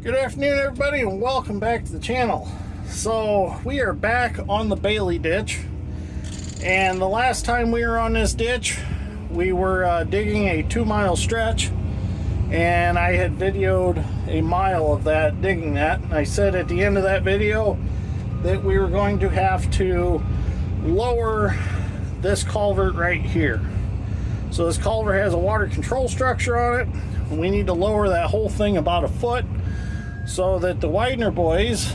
Good afternoon, everybody, and welcome back to the channel. So we are back on the Bailey ditch, and the last time we were on this ditch we were digging a 2-mile stretch, and I had videoed a mile of that, digging that, and I said at the end of that video that we were going to have to lower this culvert right here. So this culvert has a water control structure on it, and we need to lower that whole thing about a foot so that the Widener boys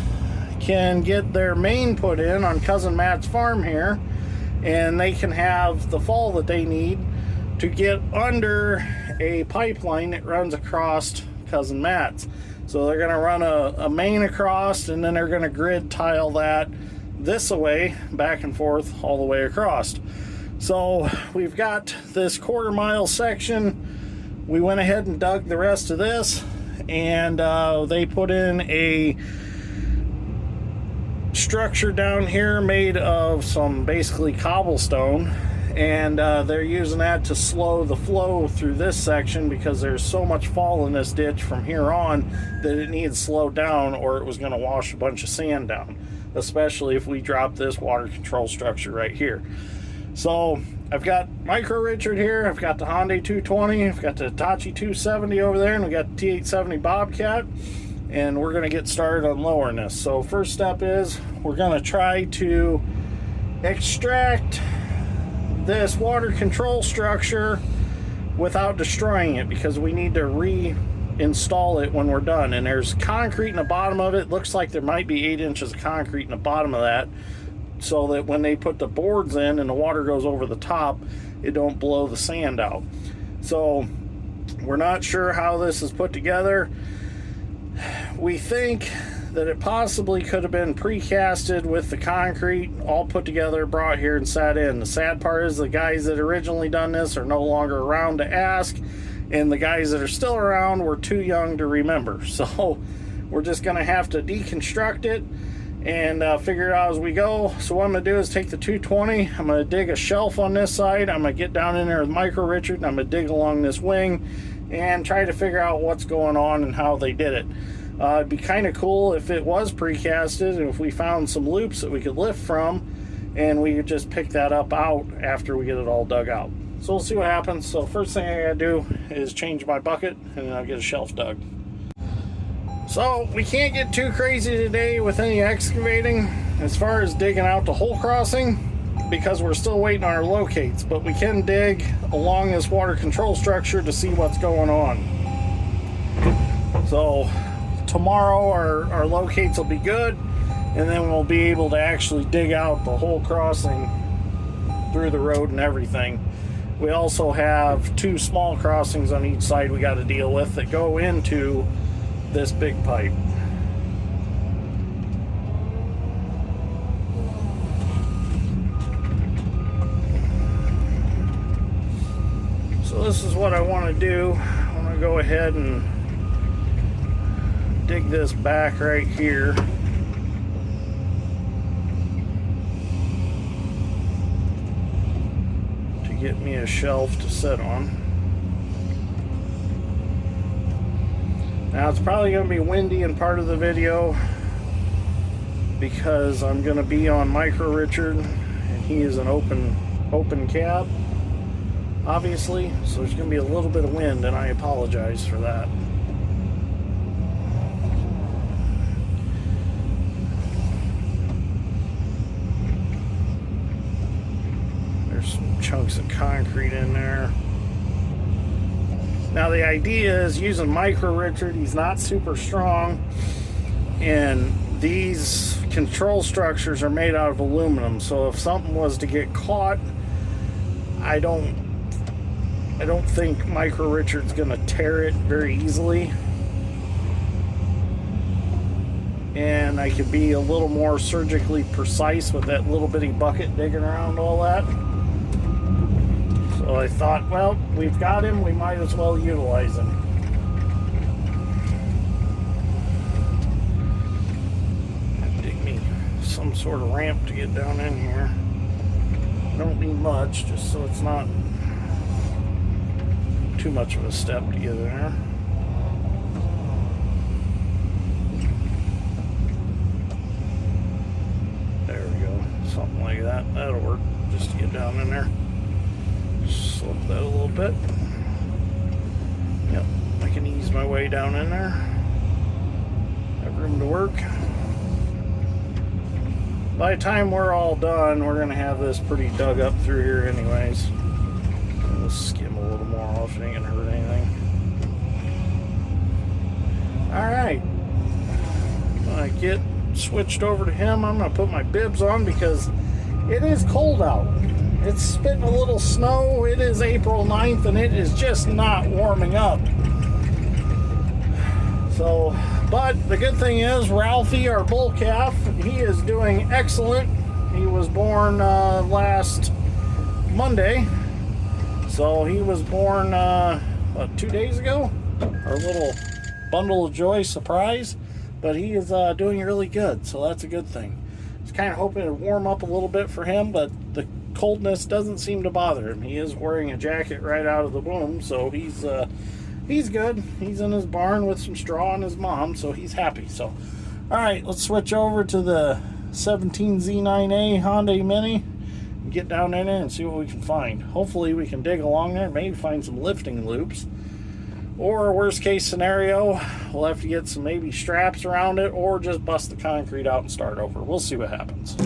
can get their main put in on Cousin Matt's farm here, and they can have the fall that they need to get under a pipeline that runs across Cousin Matt's. So they're going to run a main across, and then they're going to grid tile that this way, back and forth, all the way across. So we've got this 1/4 mile section. We went ahead and dug the rest of this, and they put in a structure down here made of some basically cobblestone, and they're using that to slow the flow through this section because there's so much fall in this ditch from here on that it needs slowed down, or it was going to wash a bunch of sand down, especially if we drop this water control structure right here. So I've got Micro Richard here, I've got the Hyundai 220, I've got the Hitachi 270 over there, and we got the T870 Bobcat, and we're going to get started on lowering this. So first step is we're going to try to extract this water control structure without destroying it, because we need to reinstall it when we're done. And there's concrete in the bottom of it. Looks like there might be 8 inches of concrete in the bottom of that, so that when they put the boards in and the water goes over the top, it don't blow the sand out. So we're not sure how this is put together. We think that it possibly could have been precasted with the concrete all put together, brought here and sat in. The sad part is the guys that originally done this are no longer around to ask, and the guys that are still around were too young to remember. So we're just going to have to deconstruct it and figure it out as we go. So what I'm going to do is take the 220, I'm going to dig a shelf on this side, I'm going to get down in there with Micro Richard, and I'm going to dig along this wing and try to figure out what's going on and how they did it. It'd be kind of cool if it was precasted, and if we found some loops that we could lift from, and we could just pick that up out after we get it all dug out. So we'll see what happens. So first thing I gotta do is change my bucket, and then I'll get a shelf dug. So we can't get too crazy today with any excavating as far as digging out the whole crossing, because we're still waiting on our locates, but we can dig along this water control structure to see what's going on. So tomorrow our locates will be good, and then we'll be able to actually dig out the whole crossing through the road and everything. We also have 2 small crossings on each side we got to deal with that go into this big pipe. So this is what I want to do. I want to go ahead and dig this back right here. To get me a shelf to sit on. Now it's probably going to be windy in part of the video because I'm going to be on Micro Richard, and he is an open cab, obviously, so there's going to be a little bit of wind, and I apologize for that. There's some chunks of concrete in there. Now the idea is using Micro Richard, he's not super strong, and these control structures are made out of aluminum, so if something was to get caught, I don't think Micro Richard's gonna tear it very easily, and I could be a little more surgically precise with that little bitty bucket digging around all that. So I thought, well, we've got him, we might as well utilize him. Dig me some sort of ramp to get down in here. I don't need much, just so it's not too much of a step to get in there. that'll work just to get down in there. Slope that a little bit. Yep, I can ease my way down in there. Have room to work. By the time we're all done, we're going to have this pretty dug up through here anyways. We'll skim a little more off. It ain't going to hurt anything. Alright. When I get switched over to him, I'm going to put my bibs on because it is cold out. It's spitting a little snow. It is April 9th and it is just not warming up. So, but the good thing is Ralphie, our bull calf, he is doing excellent. He was born last Monday. So he was born, 2 days ago? Our little bundle of joy surprise. But he is doing really good, so that's a good thing. I was kind of hoping it would warm up a little bit for him, but the coldness doesn't seem to bother him. He is wearing a jacket right out of the womb, so he's good. He's in his barn with some straw and his mom, so he's happy. So, all right, let's switch over to the 17Z9A Hyundai Mini and get down in there and see what we can find. Hopefully we can dig along there, maybe find some lifting loops. Or worst case scenario, we'll have to get some maybe straps around it or just bust the concrete out and start over. We'll see what happens.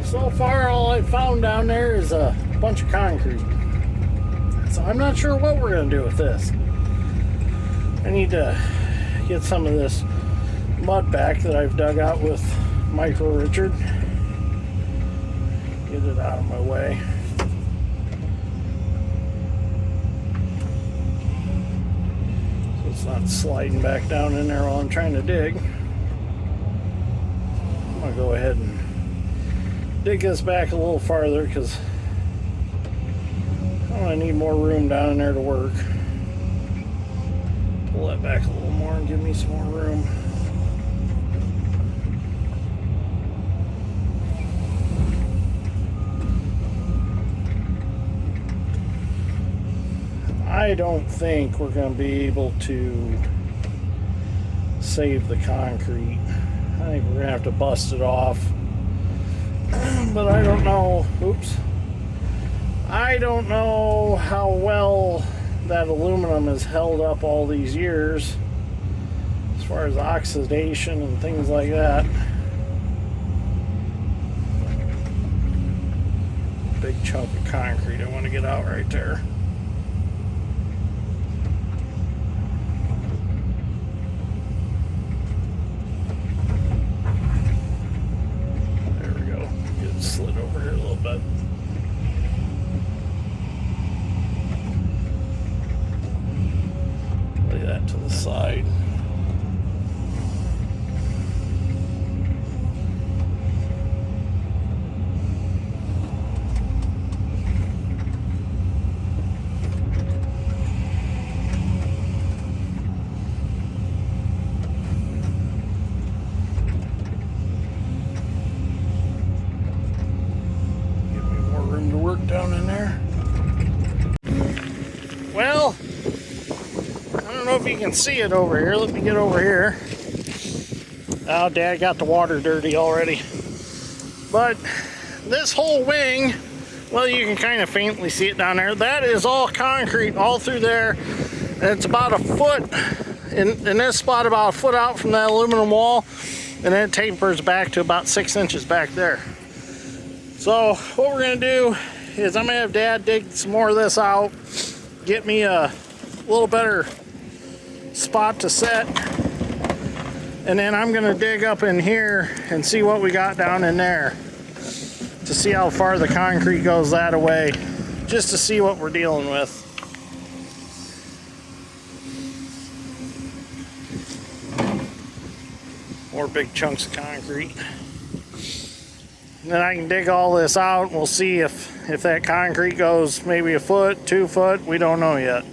So far, all I found down there is a bunch of concrete. So I'm not sure what we're going to do with this. I need to get some of this mud back that I've dug out with Micro Richard. Get it out of my way. So it's not sliding back down in there while I'm trying to dig. I'm going to go ahead and dig this back a little farther because I need more room down in there to work. Pull that back a little more and give me some more room. I don't think we're going to be able to save the concrete. I think we're going to have to bust it off. But I don't know. Oops. I don't know how well that aluminum has held up all these years as far as oxidation and things like that. Big chunk of concrete I want to get out right there. There we go. Get it slid over here a little bit. That to the side. Give me more room to work down in there. Well, I don't know if you can see it over here. Let me get over here. Oh, Dad got the water dirty already. But this whole wing, well, you can kind of faintly see it down there. That is all concrete all through there. And it's about a foot, in this spot, about a foot out from that aluminum wall. And then it tapers back to about 6 inches back there. So what we're going to do is I'm going to have Dad dig some more of this out. Get me a little better spot to set, and then I'm gonna dig up in here and see what we got down in there to see how far the concrete goes that away, just to see what we're dealing with. More big chunks of concrete. And then I can dig all this out and we'll see if that concrete goes maybe a foot, 2 foot, we don't know yet.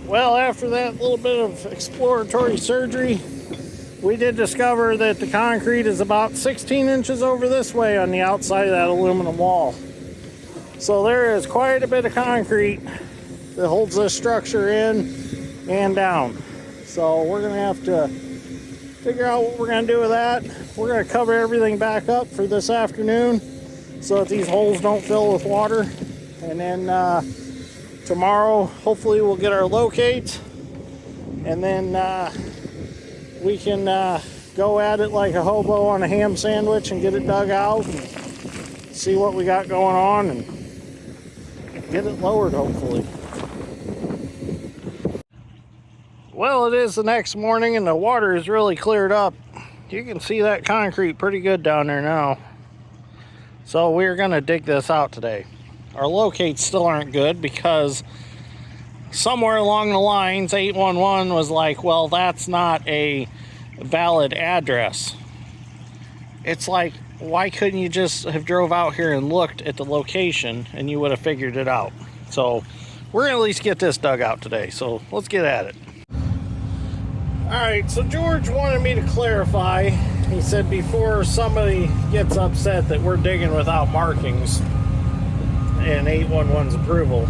Well, after that little bit of exploratory surgery, we did discover that the concrete is about 16 inches over this way on the outside of that aluminum wall. So there is quite a bit of concrete that holds this structure in and down. So we're going to have to figure out what we're going to do with that. We're going to cover everything back up for this afternoon so that these holes don't fill with water. And then tomorrow, hopefully we'll get our locates, and then we can go at it like a hobo on a ham sandwich and get it dug out and see what we got going on and get it lowered, hopefully. Well, it is the next morning and the water is really cleared up. You can see that concrete pretty good down there now. So we're going to dig this out today. Our locates still aren't good because somewhere along the lines 811 was like, well, that's not a valid address. It's like, why couldn't you just have drove out here and looked at the location and you would have figured it out? So we're gonna at least get this dug out today, so let's get at it. All right, so George wanted me to clarify. He said before somebody gets upset that we're digging without markings and 811's approval,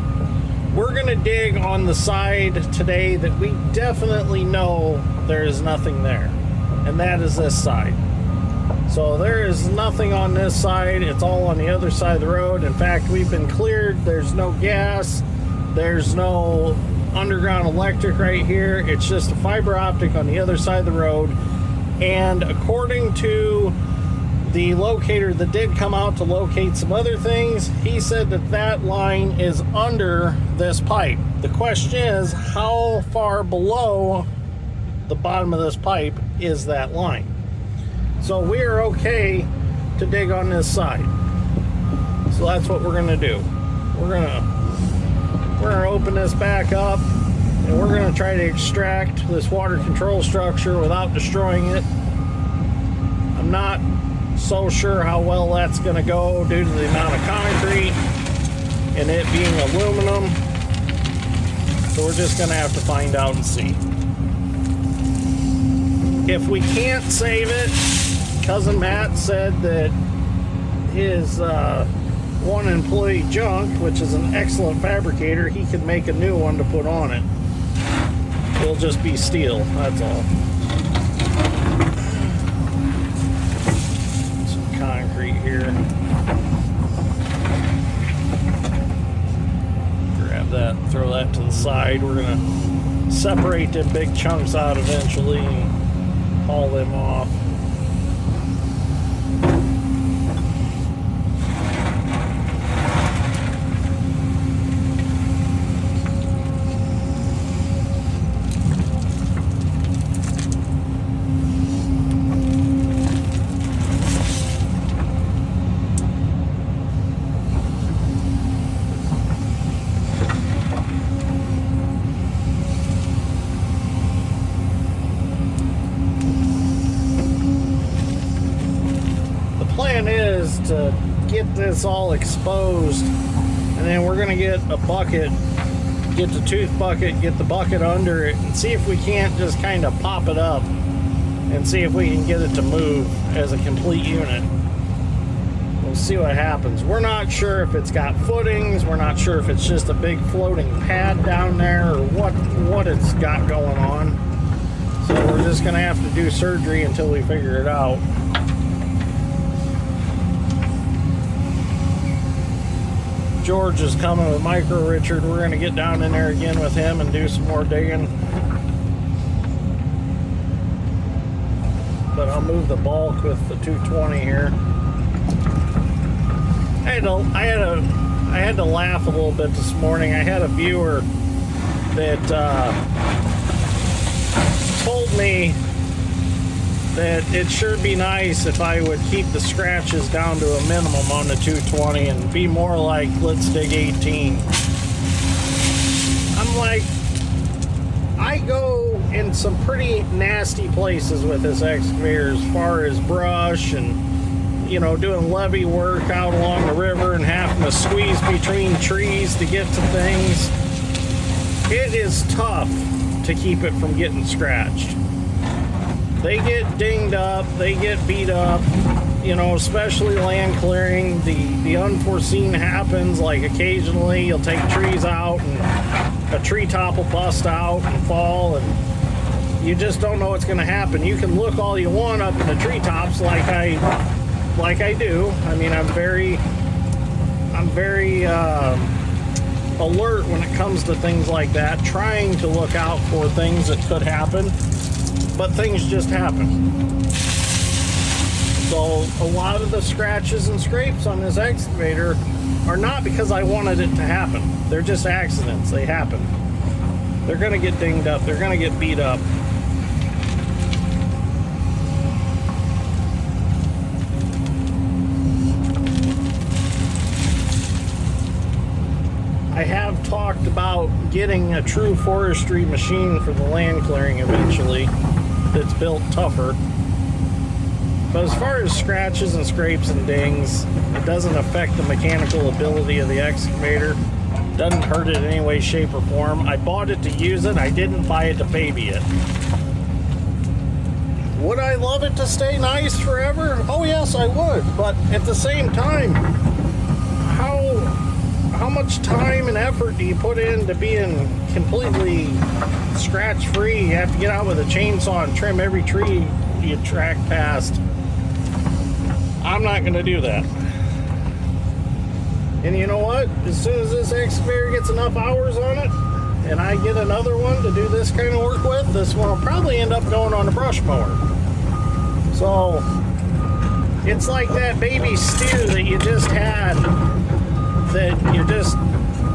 we're gonna dig on the side today that we definitely know there is nothing there, and that is this side. So there is nothing on this side. It's all on the other side of the road. In fact, we've been cleared. There's no gas, there's no underground electric right here. It's just a fiber optic on the other side of the road. And according to the locator that did come out to locate some other things, he said that that line is under this pipe. The question is, how far below the bottom of this pipe is that line? So we are okay to dig on this side. So that's what we're gonna do. We're gonna open this back up and we're gonna try to extract this water control structure without destroying it. I'm not so sure how well that's going to go due to the amount of concrete and it being aluminum, so we're just going to have to find out and see. If we can't save it, Cousin Matt said that his one employee junk, which is an excellent fabricator, he could make a new one to put on it. It'll just be steel, that's all. Concrete here. Grab that and throw that to the side. We're gonna separate them big chunks out eventually and haul them off. is to get this all exposed, and then we're going to get a bucket, get the tooth bucket, get the bucket under it, and see if we can't just kind of pop it up and see if we can get it to move as a complete unit. We'll see what happens. We're not sure if it's got footings. We're not sure if it's just a big floating pad down there or what it's got going on. So we're just going to have to do surgery until we figure it out. George is coming with Micro Richard. We're going to get down in there again with him and do some more digging. But I'll move the bulk with the 220 here. I had to laugh a little bit this morning. I had a viewer that told me that it sure be nice if I would keep the scratches down to a minimum on the 220 and be more like, let's dig 18. I'm like, I go in some pretty nasty places with this excavator as far as brush and, you know, doing levee work out along the river and having to squeeze between trees to get to things. It is tough to keep it from getting scratched. They get dinged up, they get beat up, you know, especially land clearing. The unforeseen happens, like occasionally you'll take trees out and a tree top will bust out and fall, and you just don't know what's going to happen. You can look all you want up in the treetops like I do. I mean, I'm very alert when it comes to things like that, trying to look out for things that could happen, but things just happen. So a lot of the scratches and scrapes on this excavator are not because I wanted it to happen. They're just accidents. They happen. They're going to get dinged up. They're going to get beat up. I have talked about getting a true forestry machine for the land clearing eventually that's built tougher. But as far as scratches and scrapes and dings, it doesn't affect the mechanical ability of the excavator. Doesn't hurt it in any way, shape, or form. I bought it to use it. I didn't buy it to baby it. Would I love it to stay nice forever? Oh yes, I would. But at the same time, how much time and effort do you put into being completely scratch-free? You have to get out with a chainsaw and trim every tree you track past. I'm not going to do that. And you know what? As soon as this excavator gets enough hours on it, and I get another one to do this kind of work with, this one will probably end up going on a brush mower. So, it's like that baby steer that you just had, that you're just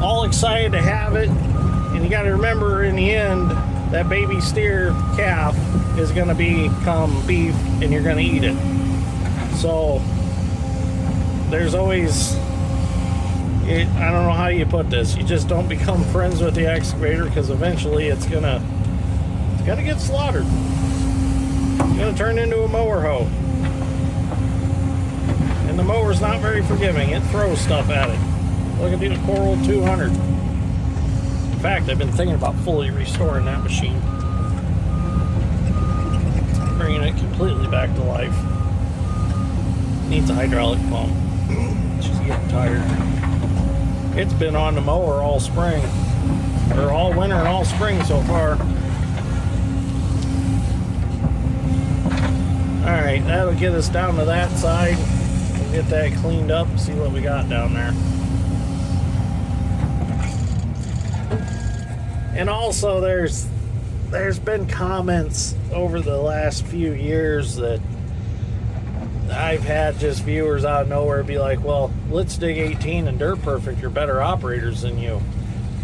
all excited to have it, and you got to remember in the end that baby steer calf is going to become beef and you're going to eat it. So there's always, I don't know how you put this, you just don't become friends with the excavator, because eventually it's gonna get slaughtered. It's gonna turn into a mower hoe, and the mower's not very forgiving. It throws stuff at it. Look at the Coral 200. In fact, I've been thinking about fully restoring that machine, bringing it completely back to life. Needs a hydraulic pump. She's getting tired. It's been on the mower all spring, or all winter and all spring so far. Alright, that'll get us down to that side. We'll get that cleaned up and see what we got down there. And also there's been comments over the last few years that I've had just viewers out of nowhere be like, well, let's dig 18 and Dirt Perfect are better operators than you.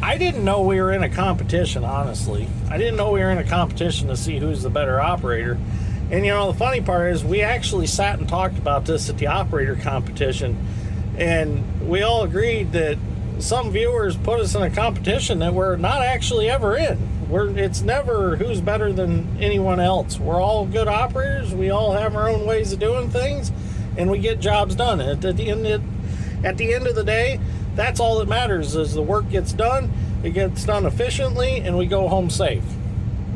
I didn't know we were in a competition, honestly. I didn't know we were in a competition to see who's the better operator. And you know, the funny part is we actually sat and talked about this at the operator competition, and we all agreed that some viewers put us in a competition that we're not actually ever in. It's never who's better than anyone else. We're all good operators. We all have our own ways of doing things, and we get jobs done. At the end of the day, that's all that matters, is the work gets done, it gets done efficiently, and we go home safe.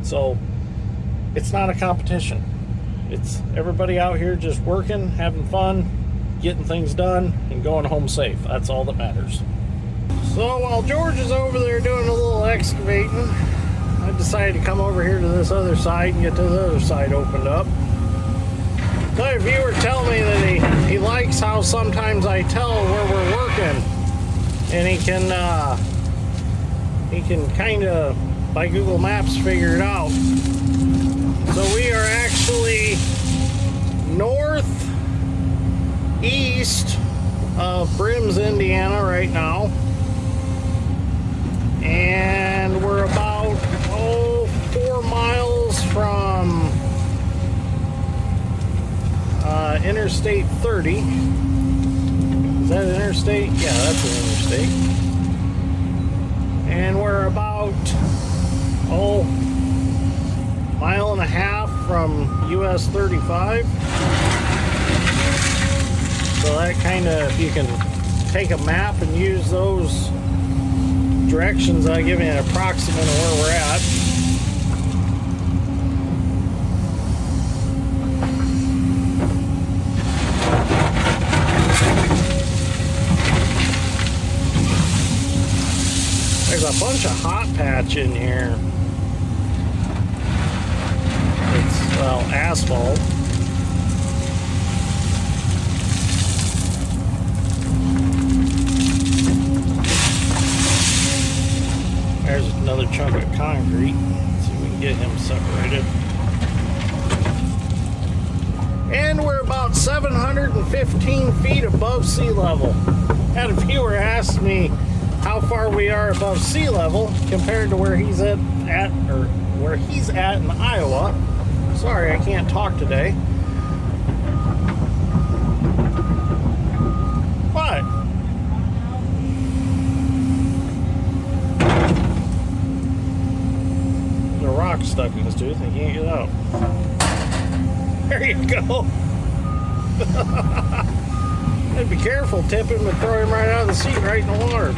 So it's not a competition. It's everybody out here just working, having fun, getting things done, and going home safe. That's all that matters. So while George is over there doing a little excavating, I decided to come over here to this other side and get to the other side opened up. Another viewer tell me that he likes how sometimes I tell where we're working, and he can kind of, by Google Maps, figure it out. So we are actually northeast of Brims, Indiana right now, and we're about 4 miles from Interstate 30. Is that an interstate? Yeah, that's an interstate. And we're about mile and a half from US 35. So that kind of, if you can take a map and use those directions, I give you an approximate of where we're at. There's a bunch of hot patch in here. It's, well, asphalt. There's another chunk of concrete. Let's see if we can get him separated. And we're about 715 feet above sea level. Had a viewer ask me how far we are above sea level compared to where he's at in Iowa. Sorry, I can't talk today. What? There's a rock stuck in his tooth and he can't get out. There you go. I'd be careful, tip him and throw him right out of the seat right in the water.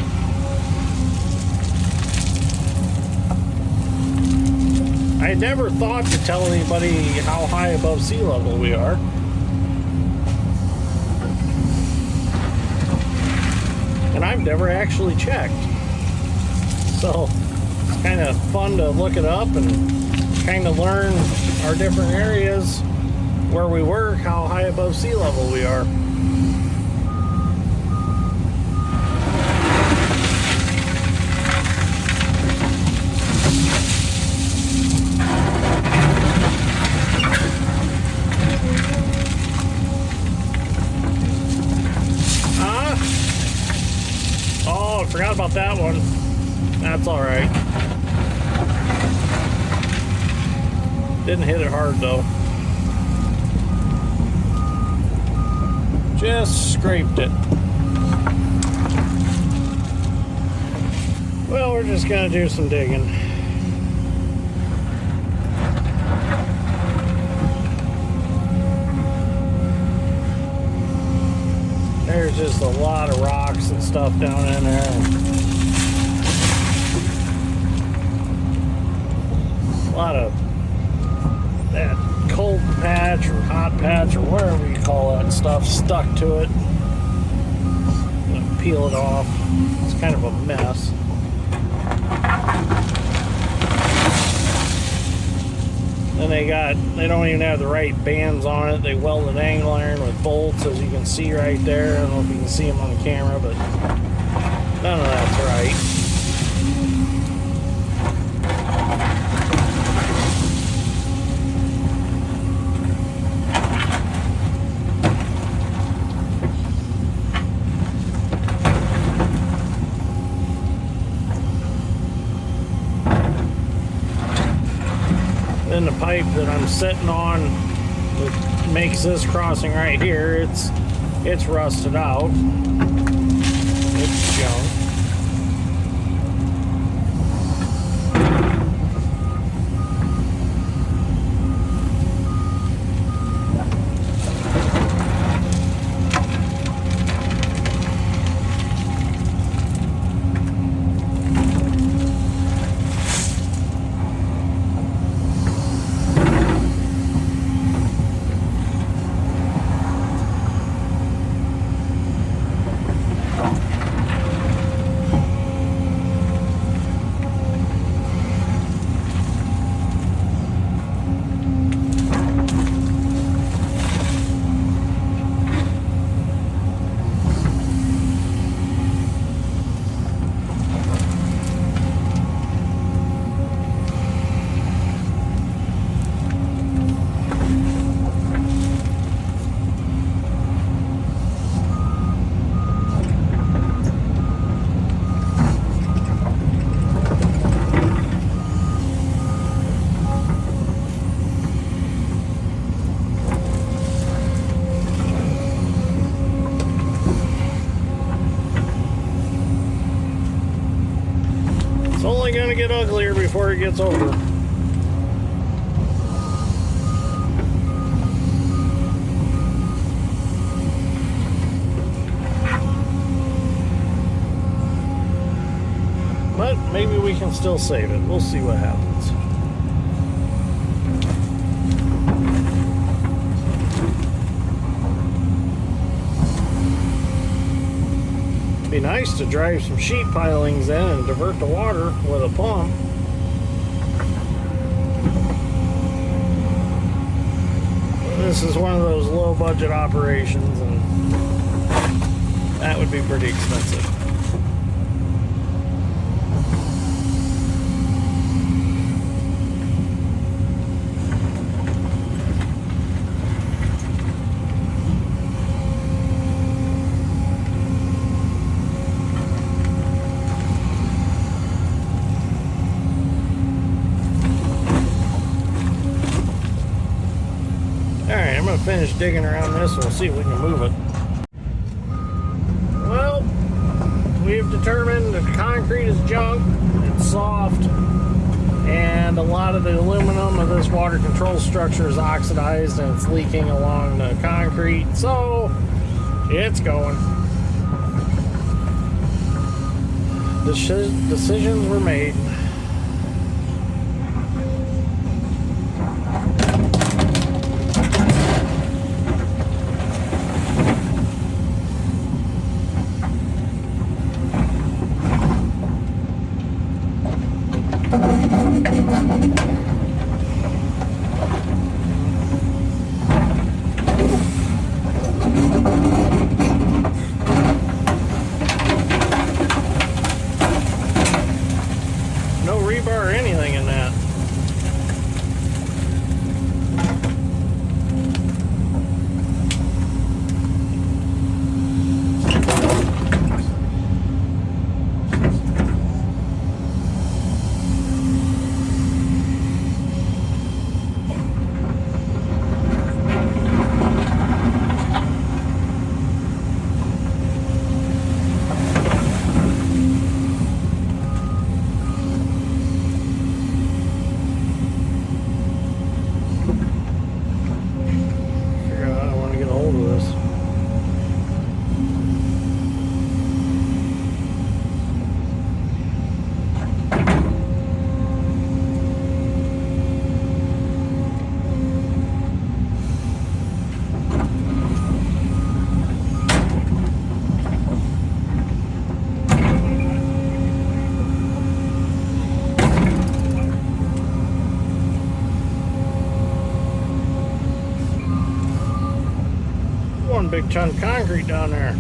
I never thought to tell anybody how high above sea level we are. And I've never actually checked. So it's kind of fun to look it up and kind of learn our different areas where we work, how high above sea level we are. Forgot about that one. That's all right. Didn't hit it hard though. Just scraped it. Well, we're just gonna do some digging. There's just a lot of rocks and stuff down in there. A lot of that cold patch or hot patch or whatever you call that stuff stuck to it. Peel it off. It's kind of a mess. And they don't even have the right bands on it. They welded angle iron with bolts, as you can see right there. I don't know if you can see them on the camera, but none of that's right. Then the pipe that I'm sitting on that makes this crossing right here, it's rusted out. It's junk. gonna get uglier before it gets over. But maybe we can still save it. We'll see what happens. Be nice to drive some sheet pilings in and divert the water with a pump. This is one of those low budget operations, and that would be pretty expensive. Alright, I'm going to finish digging around this and we'll see if we can move it. Well, we've determined the concrete is junk, it's soft, and a lot of the aluminum of this water control structure is oxidized and it's leaking along the concrete, so it's going. Decisions were made. No rebar or anything in that. One big chunk of concrete down there.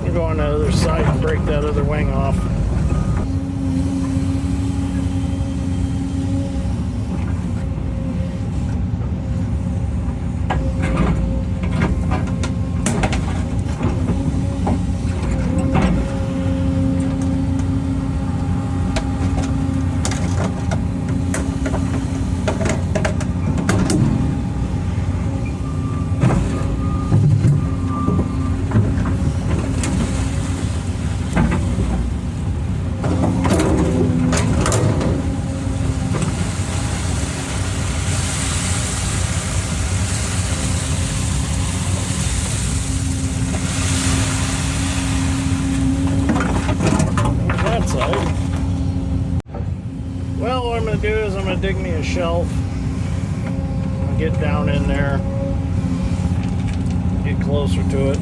We'll go on the other side and break that other wing off. Well, what I'm going to do is I'm going to dig me a shelf, get down in there, get closer to it.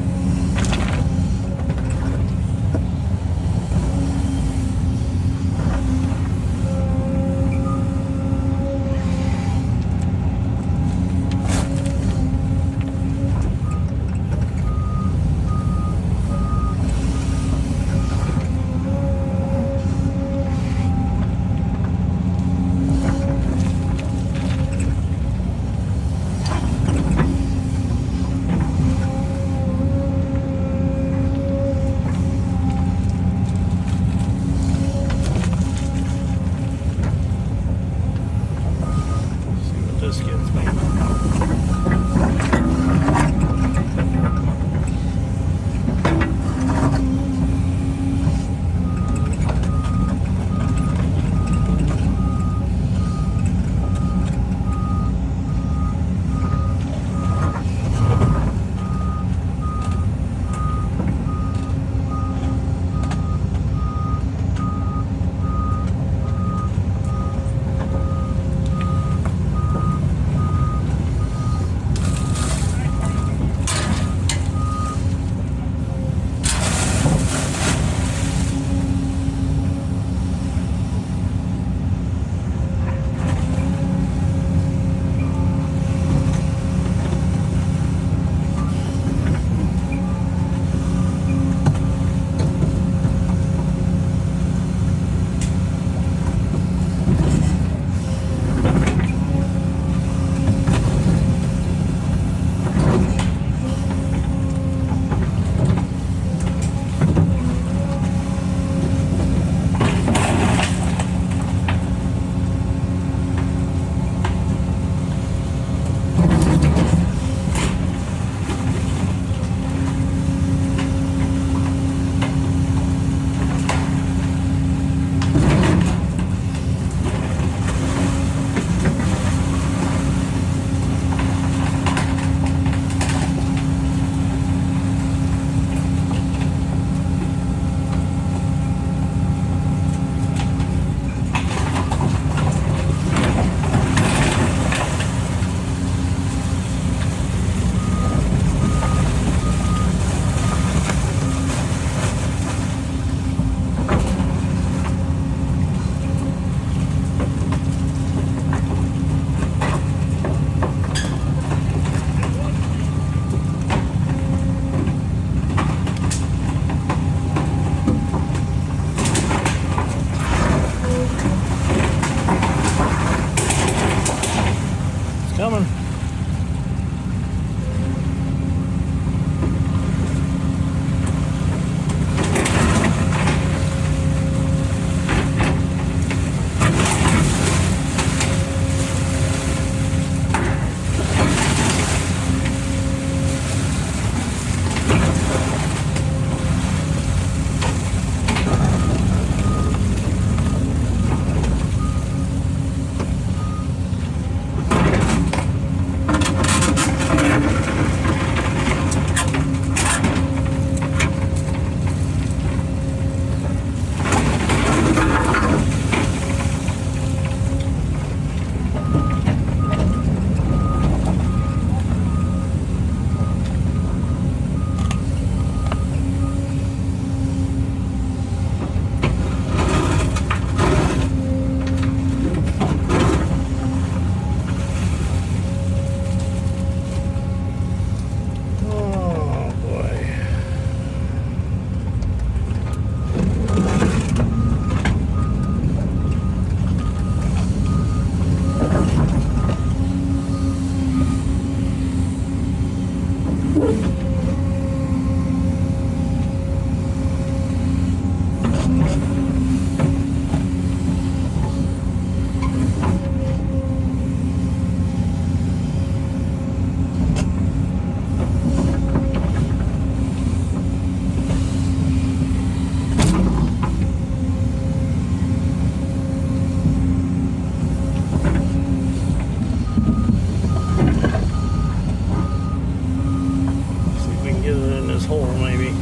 hole maybe.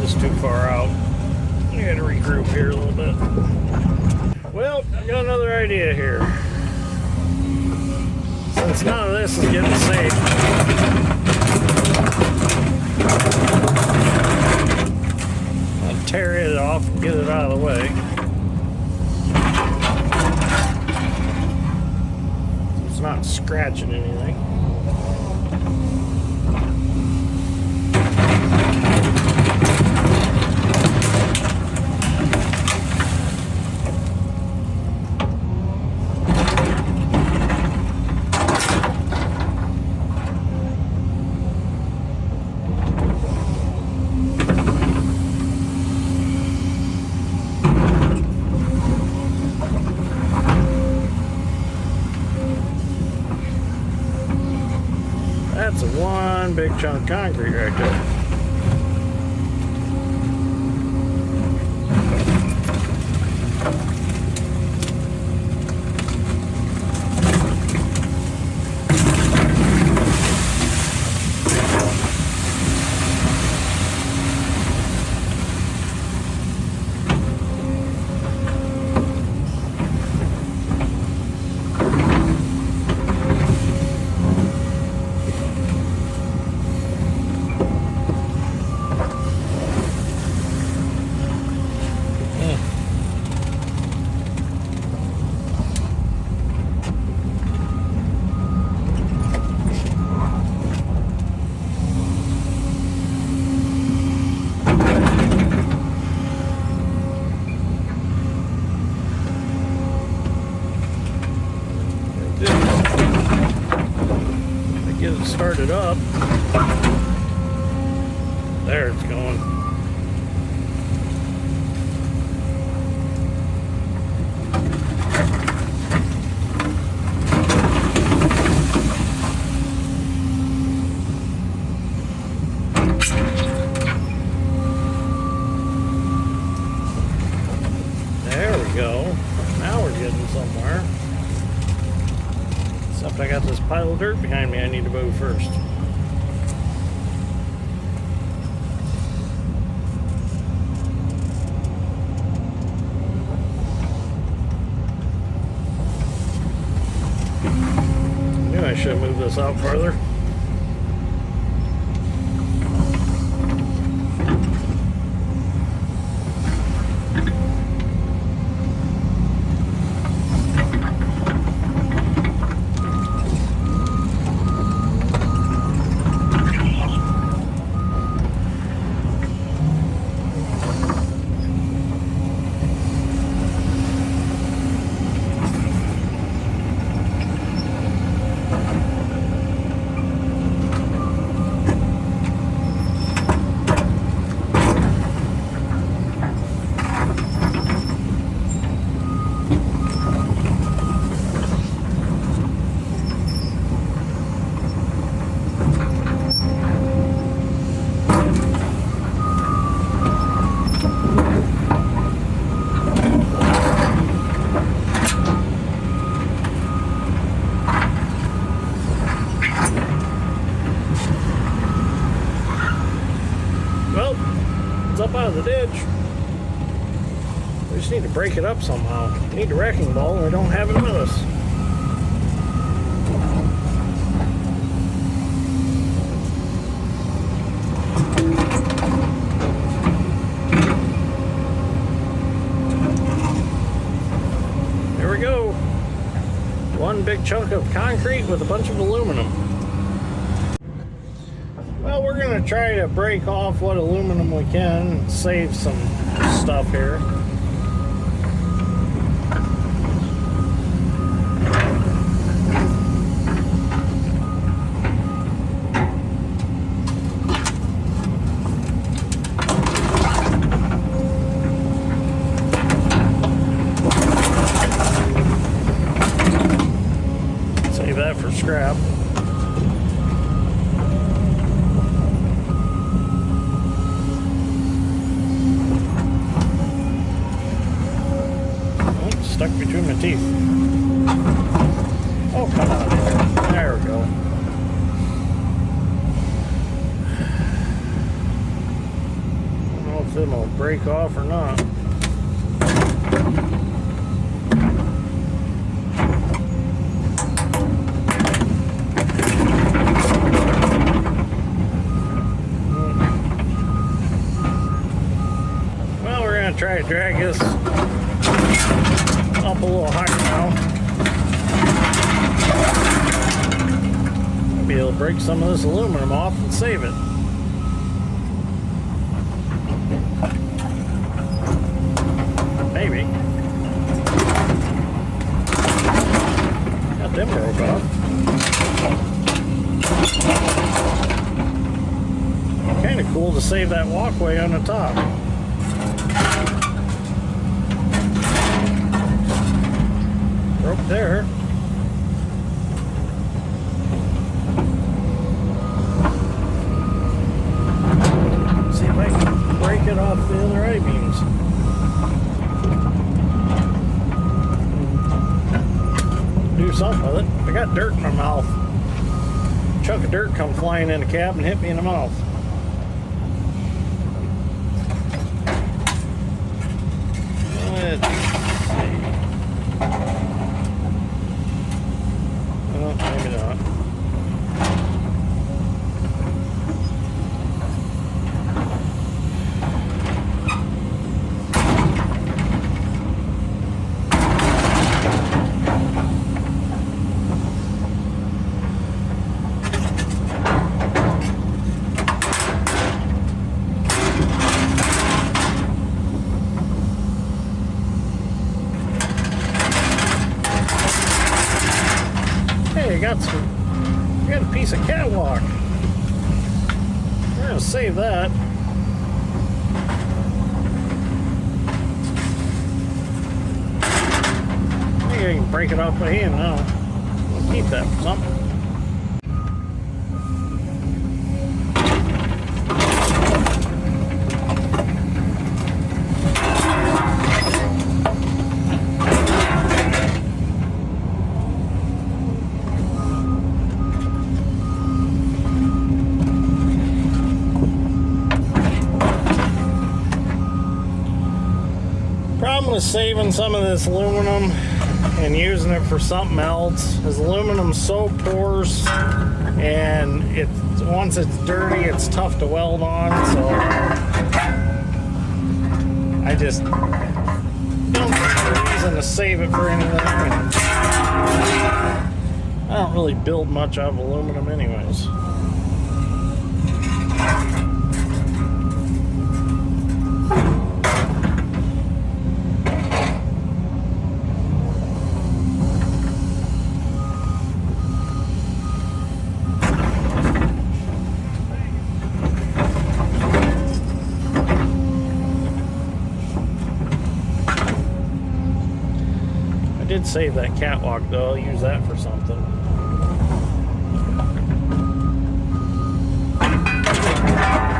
Just too far out. I gotta regroup here a little bit. Well, I got another idea here. Since none of this is getting safe, I'll tear it off and get it out of the way. It's not scratching anything. That's a one big chunk of concrete right there. Get it started up. There it's going. There we go. Now we're getting somewhere. Except I got this pile of dirt behind me I need to move first. Knew I should have moved this out farther. Up out of the ditch. We just need to break it up somehow. We need a wrecking ball and we don't have it with us. There we go. One big chunk of concrete with a bunch of aluminum. Well, we're going to try to break off what aluminum we can and save some stuff here. Save that for scrap. stuck between my teeth. Oh, come on. There we go. I don't know if them will break off or not. Well, we're going to try to drag this up a little higher now. Be able to break some of this aluminum off and save it. Maybe. Got them broke off. Kind of cool to save that walkway on the top. Broke there. See if I can break it off the other I-beams. Do something with it. I got dirt in my mouth. A chunk of dirt come flying in the cab and hit me in the mouth. Let's see. Well, maybe not. I got a piece of catwalk. We're gonna save that. I think I can break it off by hand now. We'll keep that for something. Problem with saving some of this aluminum and using it for something else is aluminum's so porous, and once it's dirty, it's tough to weld on. So I just don't see a reason to save it for anything. I don't really build much out of aluminum anyways. I did save that catwalk though. I'll use that for something.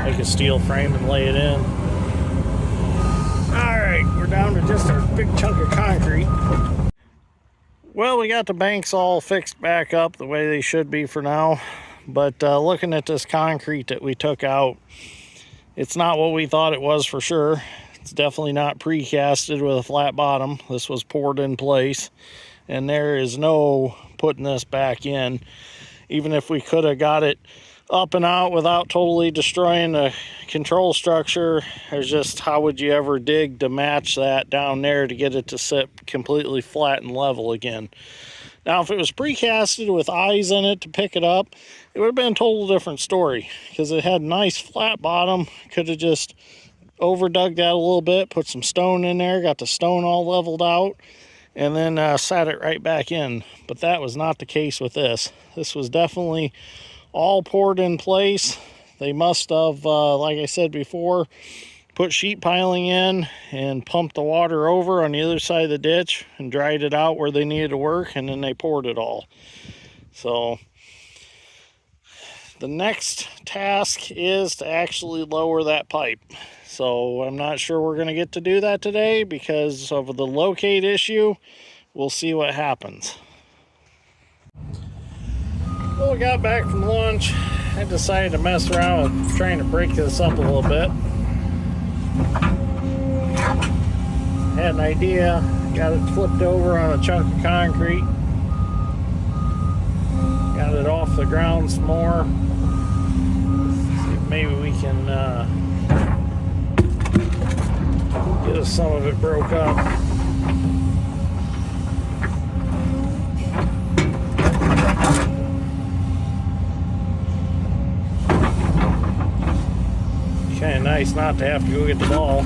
Make a steel frame and lay it in. Alright, we're down to just our big chunk of concrete. Well, we got the banks all fixed back up the way they should be for now. But looking at this concrete that we took out, it's not what we thought it was for sure. It's definitely not precasted with a flat bottom. This was poured in place, and there is no putting this back in. Even if we could have got it up and out without totally destroying the control structure, there's just, how would you ever dig to match that down there to get it to sit completely flat and level again? Now, if it was precasted with eyes in it to pick it up, it would have been a total different story, because it had a nice flat bottom. Could have just overdug that a little bit, put some stone in there, got the stone all leveled out, and then sat it right back in. But that was not the case with this. This was definitely all poured in place. They must have, like I said before, put sheet piling in and pumped the water over on the other side of the ditch and dried it out where they needed to work, and then they poured it all. So the next task is to actually lower that pipe. So I'm not sure we're going to get to do that today because of the locate issue. We'll see what happens. Well, we got back from lunch. I decided to mess around with trying to break this up a little bit. Had an idea, got it flipped over on a chunk of concrete. Got it off the ground some more. See if maybe we can get some of it broke up. Kind of nice not to have to go get the ball.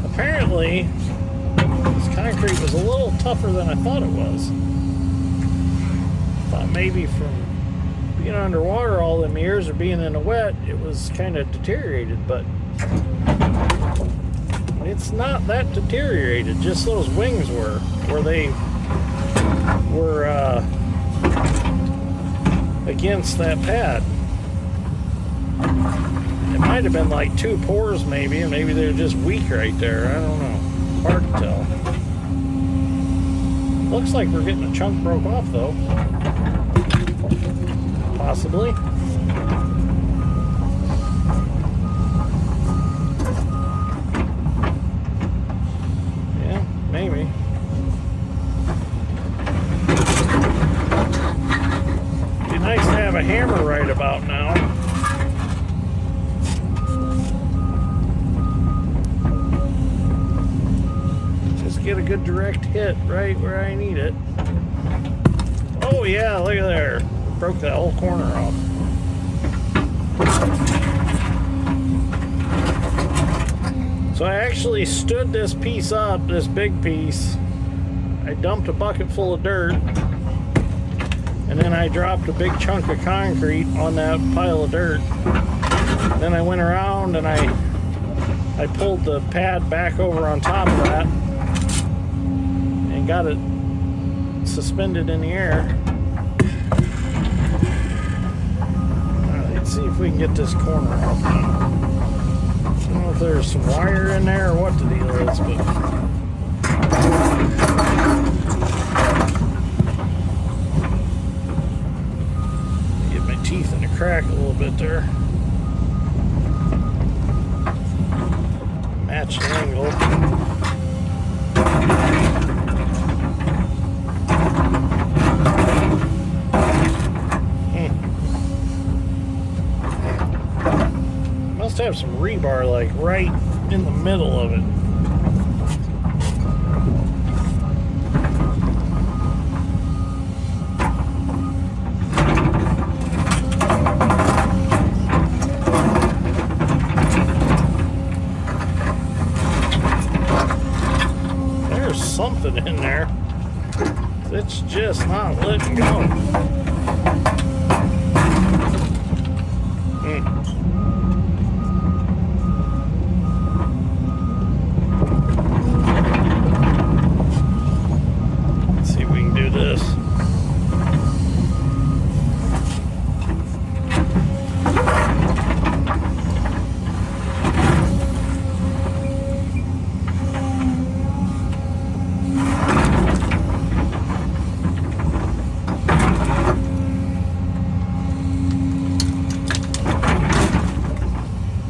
Apparently, this concrete was a little tougher than I thought it was. Thought maybe from being underwater all them years or being in the wet, it was kind of deteriorated, but it's not that deteriorated. Just those wings were, where they were against that pad. It might have been like 2 pores maybe, and maybe they're just weak right there. I don't know. Hard to tell. Looks like we're getting a chunk broke off though. Possibly. Yeah, maybe. Be nice to have a hammer right about now. Get a good direct hit right where I need it. Oh yeah, look at there. Broke that whole corner off. So I actually stood this piece up, this big piece. I dumped a bucket full of dirt, and then I dropped a big chunk of concrete on that pile of dirt. Then I went around and I pulled the pad back over on top of that. Got it suspended in the air. Alright, let's see if we can get this corner off now. I don't know if there's some wire in there or what the deal is, but get my teeth in the crack a little bit there. Match the angle. Must have some rebar like right in the middle of it. There's something in there. It's just not letting go.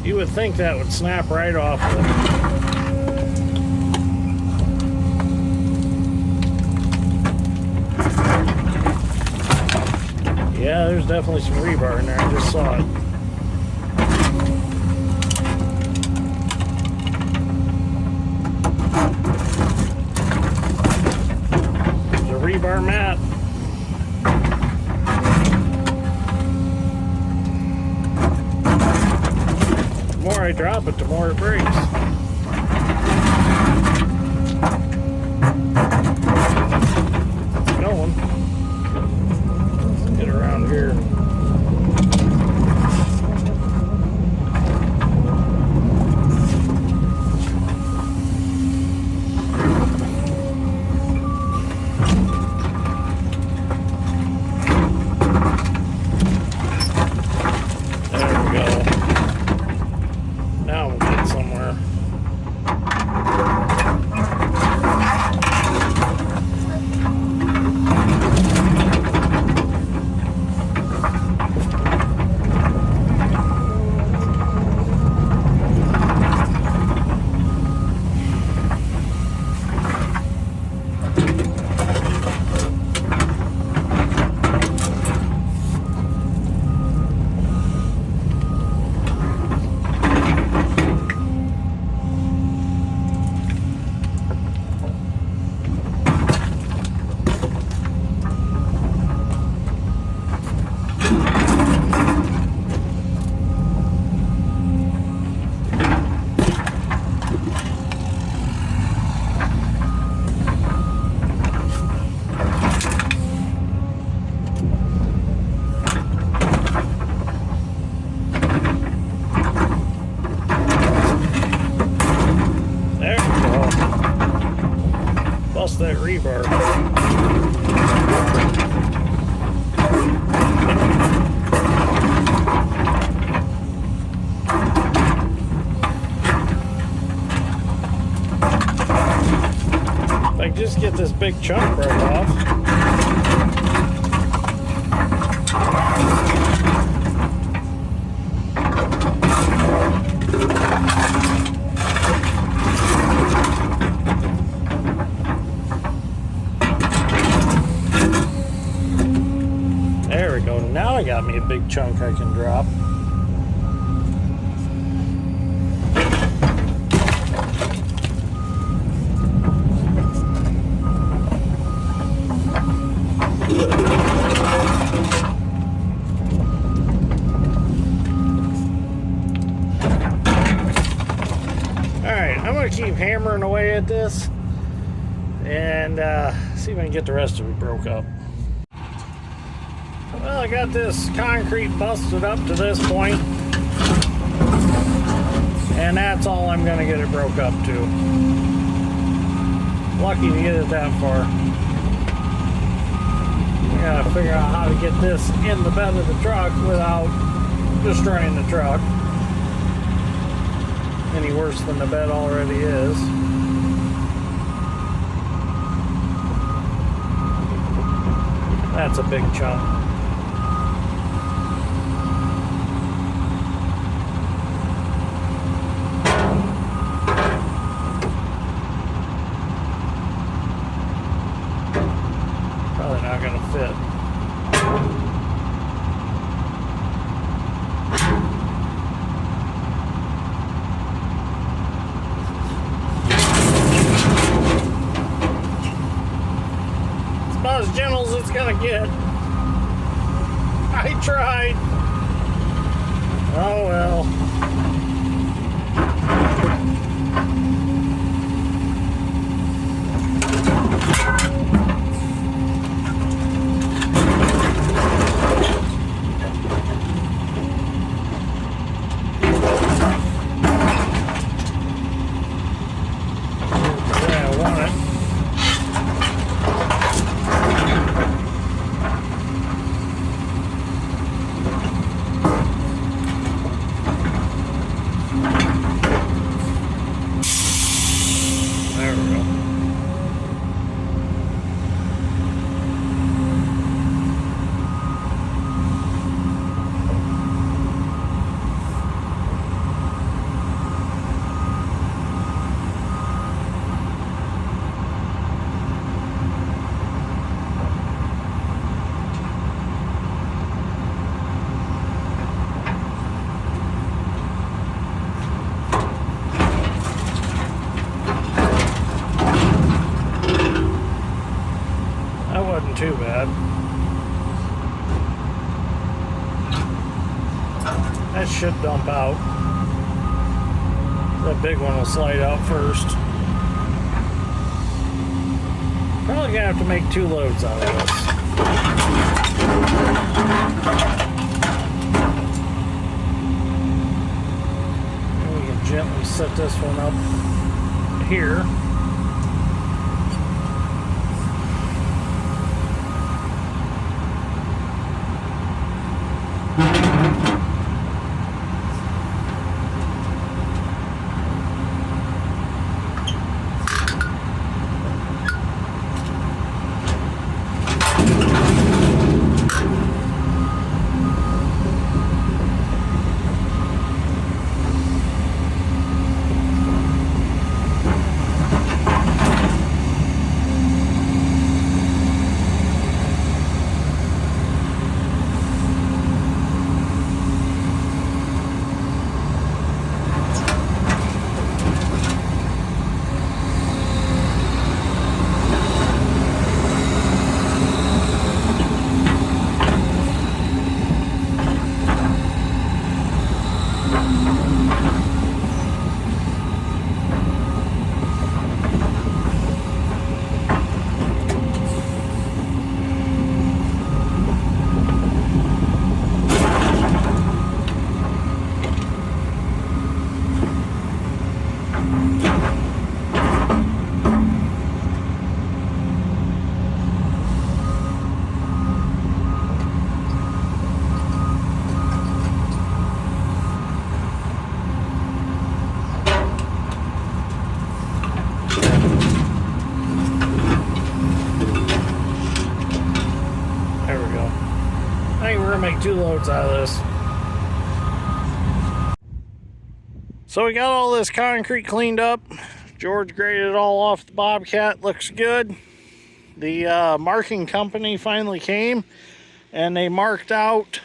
You would think that would snap right off. Yeah, there's definitely some rebar in there. I just saw it. There's a rebar mat. The more I drop it, the more it breaks. It's going. Let's get around here. Now we'll get somewhere. That rebar. If I just get this big chunk right off. Now I got me a big chunk I can drop. Alright, I'm going to keep hammering away at this and see if I can get the rest of it broke up. Well, I got this concrete busted up to this point, and that's all I'm going to get it broke up to. Lucky to get it that far. I gotta figure out how to get this in the bed of the truck without destroying the truck any worse than the bed already is. That's a big chunk. Not gonna fit. It's about as gentle as it's gonna get. I tried. Oh well. Too bad. That should dump out. That big one will slide out first. Probably gonna have to make 2 loads out of this. And we can gently set this one up here. 2 loads out of this. So we got all this concrete cleaned up. George graded it all off the Bobcat. Looks good. The marking company finally came and they marked out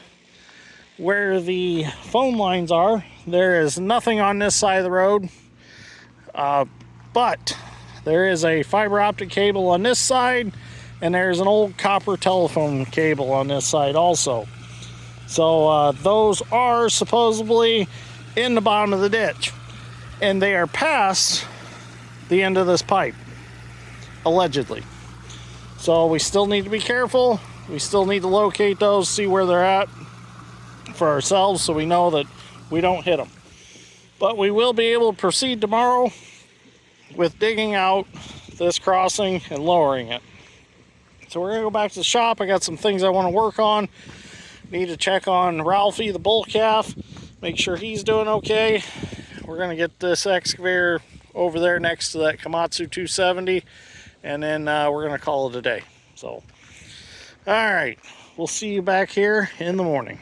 where the phone lines are. There is nothing on this side of the road, but there is a fiber optic cable on this side, and there's an old copper telephone cable on this side also. So those are supposedly in the bottom of the ditch, and they are past the end of this pipe, allegedly. So we still need to be careful. We still need to locate those, see where they're at for ourselves so we know that we don't hit them. But we will be able to proceed tomorrow with digging out this crossing and lowering it. So we're gonna go back to the shop. I got some things I want to work on. Need to check on Ralphie, the bull calf, make sure he's doing okay. We're gonna get this excavator over there next to that Komatsu 270, and then we're gonna call it a day. So, all right, we'll see you back here in the morning.